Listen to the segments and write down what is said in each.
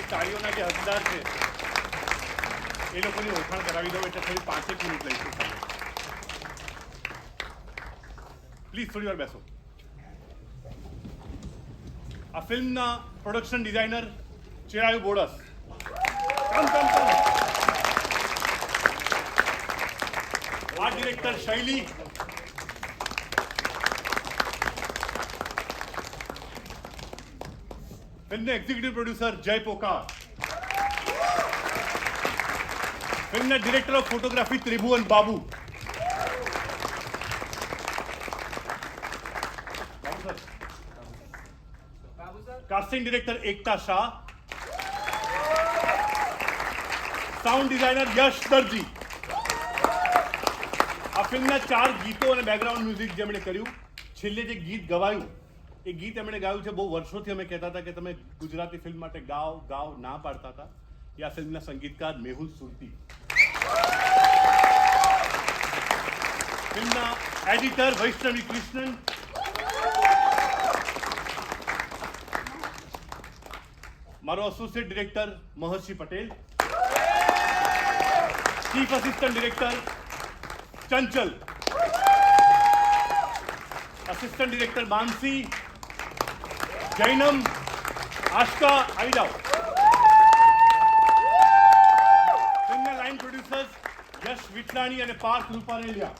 એ તાળીઓના જે હકદાર છે એ લોકોની ઓળખાણ કરાવી દઉં એટલે થોડી 5 મિનિટ લઈશું. પ્લીઝ થોડી વાર બેસો. આ ફિલ્મના production designer Chirayu Bodas. Art director Shaili. ફિલ્મના એક્ઝિક્યુટિવ પ્રોડ્યુસર જય પોકાર. ફિલ્મના director of photography Tribhuvan Babu. Casting director Ekta Shah. Sound designer Yash Darji. આ ફિલ્મના 4 ગીતો અને બેકગ્રાઉન્ડ મ્યુઝિક જેમણે કર્યું. છેલ્લે જે ગીત ગવાયું એ ગીત એમણે ગાયું છે. બહુ વર્ષોથી અમે કહેતા હતા કે તમે ગુજરાતી ફિલ્મ માટે ગાઓ ના પાડતા હતા. એ આ ફિલ્મના સંગીતકાર મેહુલ સુરતી. ફિલ્મના એડિટર વૈષ્ણવી કૃષ્ણન. મારો એસોસિએટ ડિરેક્ટર મહર્ષિ પટેલ. ચીફ અસિસ્ટન્ટ ડિરેક્ટર ચંચલ. અસિસ્ટન્ટ ડિરેક્ટર માનસી. જૈનમ. આશકા. આવી જાઓ. ફિલ્મના લાઇન પ્રોડ્યુસર્સ યશ વિઠલાણી અને પાર્થ રૂપારેલિયા.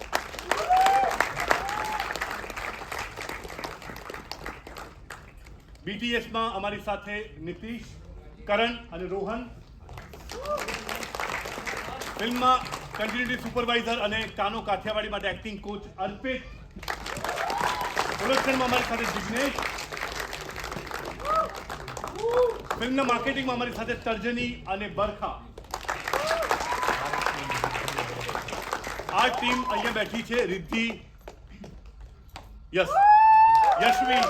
બીટીએસમાં અમારી સાથે નીતિશ, કરણ અને રોહન. ફિલ્મમાં કન્ટિન્યુટી સુપરવાઇઝર અને કાનો કાઠિયાવાડી માટે એક્ટિંગ કોચ અર્પિત. પ્રોડક્શનમાં અમારી સાથે જિગ્નેશ. ફિલ્મના માર્કેટિંગમાં અમારી સાથે તર્જની અને બરખા. આ ટીમ અહીંયા બેઠી છે. રિદ્ધિ, યશવી,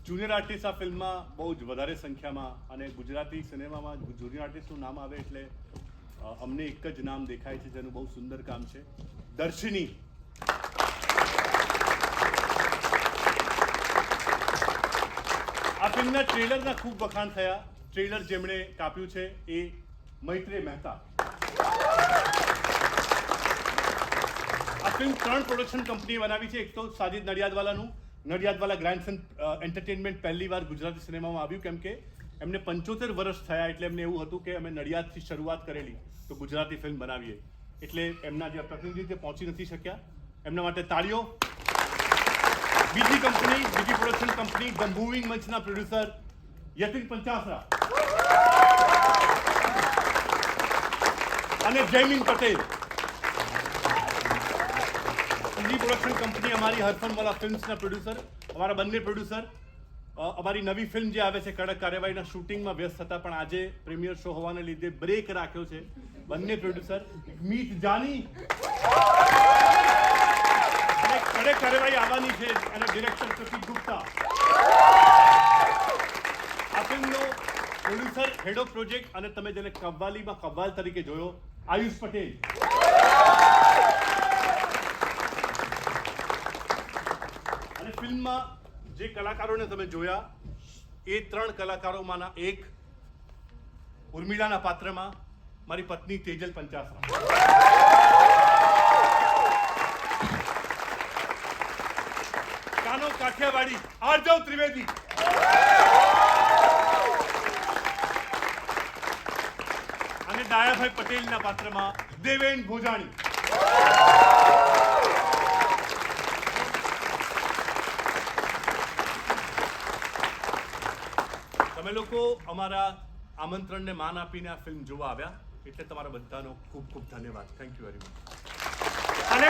જુનિયર આર્ટિસ્ટ આ ફિલ્મમાં બહુ જ વધારે સંખ્યામાં. અને ગુજરાતી સિનેમામાં જુનિયર આર્ટિસ્ટનું નામ આવે એટલે અમને એક જ નામ દેખાય છે જેનું બહુ સુંદર કામ છે. દર્શિની. આ ફિલ્મના ટ્રેલરના ખૂબ વખાણ થયા. ટ્રેલર જેમણે કાપ્યું છે એ મૈત્રેય મહેતા. આ ફિલ્મ 3 પ્રોડક્શન કંપનીએ બનાવી છે. એક તો સાજિદ નડિયાદવાલાનું નડિયાદવાલા ગ્રાન્ડસન એન્ટરટેનમેન્ટ પહેલી વાર ગુજરાતી સિનેમામાં આવ્યું, કેમ કે એમને 75 વર્ષ થયા એટલે એમને એવું હતું કે અમે નડિયાદથી શરૂઆત કરેલી તો ગુજરાતી ફિલ્મ બનાવીએ. એટલે એમના જે પ્રતિનિધિ તે પહોંચી નથી શક્યા. એમના માટે તાળીઓ. બીજી પ્રોડક્શન કંપની ધ મૂવિંગ મંચના પ્રોડ્યુસર યતિન પંચાસરા અને જયમીન પટેલ. બીજી પ્રોડક્શન કંપની અમારી હરફનવાલા ફિલ્મ્સના પ્રોડ્યુસર. અમારા બંને પ્રોડ્યુસર અમારી નવી ફિલ્મ જે આવે છે કડક કાર્યવાહીના શૂટિંગમાં વ્યસ્ત હતા, પણ આજે પ્રીમિયર શો હોવાને લીધે બ્રેક રાખ્યો છે. બંને પ્રોડ્યુસર મીત જાની અને કડક કાર્યવાહી આવવાની છે અને ડિરેક્ટર પ્રતિક ગુપ્તા. આ ફિલ્મનો પ્રોડ્યુસર, હેડ ઓફ પ્રોજેક્ટ અને તમે જેને કવ્વાલીમાં કવ્વાલ તરીકે જોયો આયુષ પટેલ. અને ફિલ્મમાં જે કલાકારોને તમે જોયા એ 3 કલાકારોમાંના એક ઉર્મિલાના પાત્રમાં મારી પત્ની તેજલ પંચાસરા. કાનો કાઠિયાવાડી આરજવ ત્રિવેદી. અને ડાયાભાઈ પટેલના પાત્રમાં દેવેન ભોજાણી. તમે લોકો અમારા આમંત્રણને માન આપીને આ ફિલ્મ જોવા આવ્યા એટલે તમારા બધાનો ખૂબ ખૂબ ધન્યવાદ. Thank you very much. અને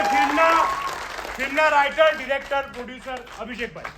ફિલ્મના રાઇટર, ડિરેક્ટર, પ્રોડ્યુસર અભિષેકભાઈ.